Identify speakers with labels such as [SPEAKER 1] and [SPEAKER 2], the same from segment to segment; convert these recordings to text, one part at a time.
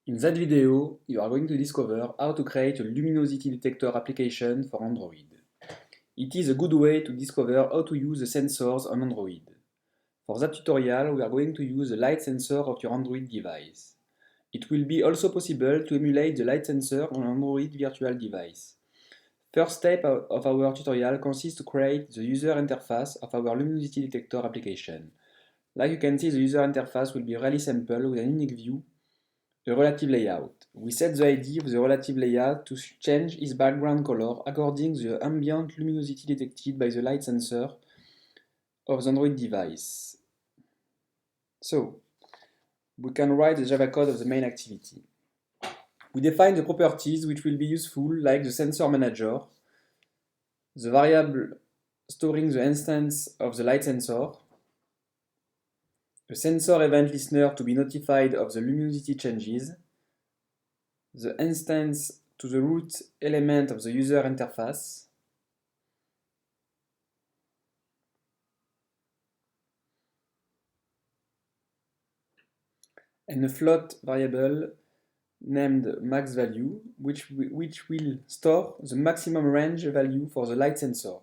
[SPEAKER 1] In that video, you are going to discover how to create a luminosity detector application for Android. It is a good way to discover how to use the sensors on Android. For that tutorial, we are going to use the light sensor of your Android device. It will be also possible to emulate the light sensor on Android virtual device. First step of our tutorial consists to create the user interface of our luminosity detector application. Like you can see, the user interface will be really simple with an unique view, a relative layout. We set the ID of the relative layout to change its background color according to the ambient luminosity detected by the light sensor of the Android device. So, we can write the Java code of the main activity. We define the properties which will be useful, like the sensor manager, the variable storing the instance of the light sensor, a sensor event listener to be notified of the luminosity changes, the instance to the root element of the user interface, and a float variable named maxValue, which will store the maximum range value for the light sensor.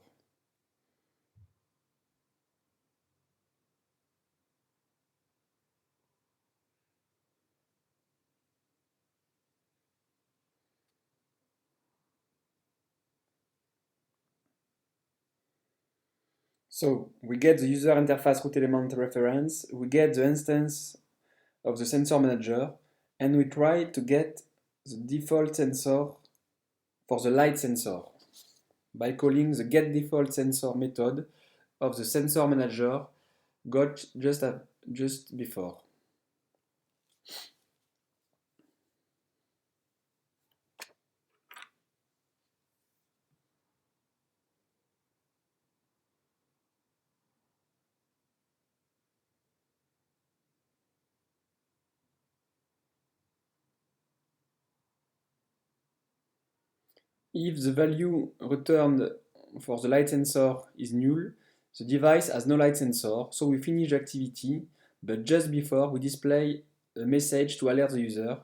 [SPEAKER 1] So we get the user interface root element reference, we get the instance of the sensor manager, and we try to get the default sensor for the light sensor by calling the getDefaultSensor method of the sensor manager got just before. If the value returned for the light sensor is null, the device has no light sensor, so we finish the activity, but just before we display a message to alert the user,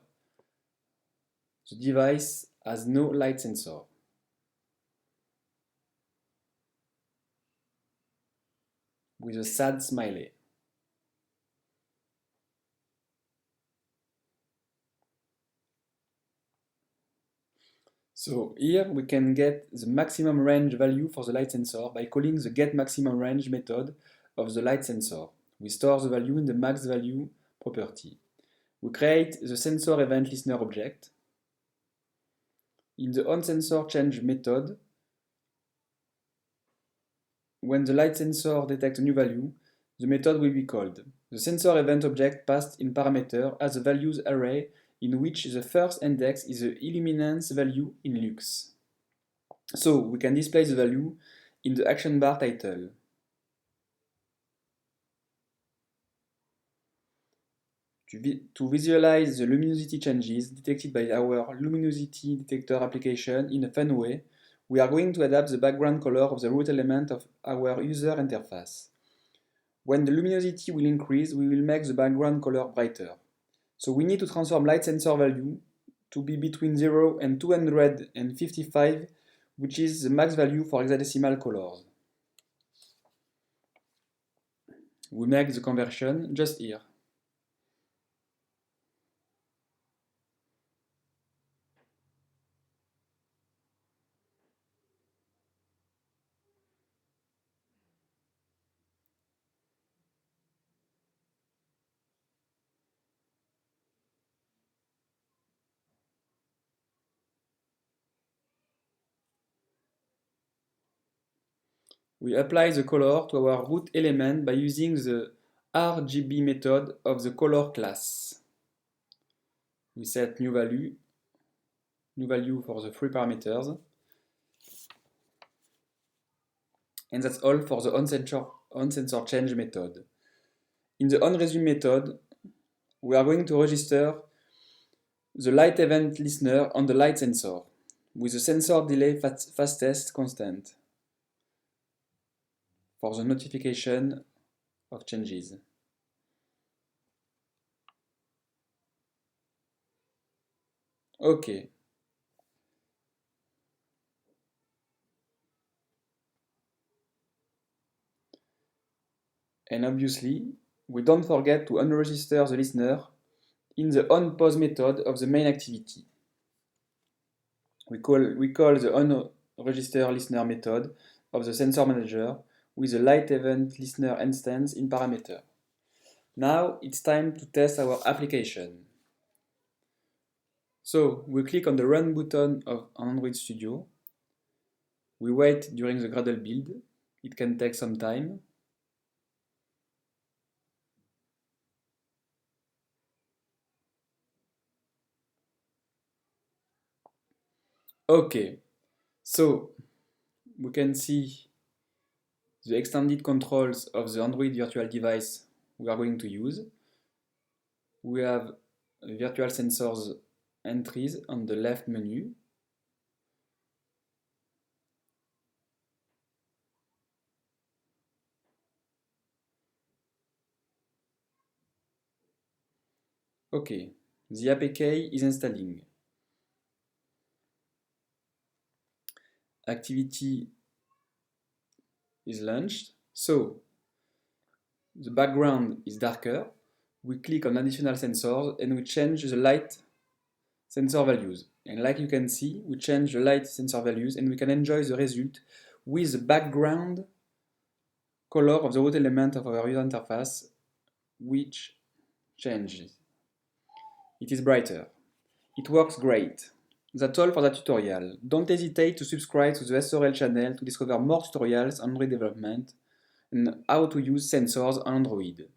[SPEAKER 1] the device has no light sensor. With a sad smiley. So here we can get the maximum range value for the light sensor by calling the getMaximumRange method of the light sensor. We store the value in the maxValue property. We create the sensor event listener object. In the onSensorChange method, when the light sensor detects a new value, the method will be called. The sensor event object passed in parameter has a values array in which the first index is the illuminance value in lux. So we can display the value in the action bar title. To visualize the luminosity changes detected by our luminosity detector application in a fun way, we are going to adapt the background color of the root element of our user interface. When the luminosity will increase, we will make the background color brighter. So we need to transform light sensor value to be between 0 and 255, which is the max value for hexadecimal colors. We make the conversion just here. We apply the color to our root element by using the RGB method of the color class. We set new value for the three parameters. And that's all for the onSensorChange method. In the onResume method, we are going to register the light event listener on the light sensor with the sensor delay fastest constant for the notification of changes. Okay. And obviously, we don't forget to unregister the listener in the onPause method of the main activity. We call the onRegister listener method of the sensor manager with the light event listener instance in parameter. Now it's time to test our application. So we click on the Run button of Android Studio. We wait during the Gradle build. It can take some time. Okay, so we can see the extended controls of the Android virtual device we are going to use. We have virtual sensors entries on the left menu. Okay, the APK is installing. Activity is launched. So the background is darker. We click on additional sensors and we change the light sensor values. And like you can see, we change the light sensor values and we can enjoy the result with the background color of the root element of our user interface, which changes. It is brighter. It works great. That's all for the tutorial. Don't hesitate to subscribe to the SRL channel to discover more tutorials on Android development and how to use sensors on Android.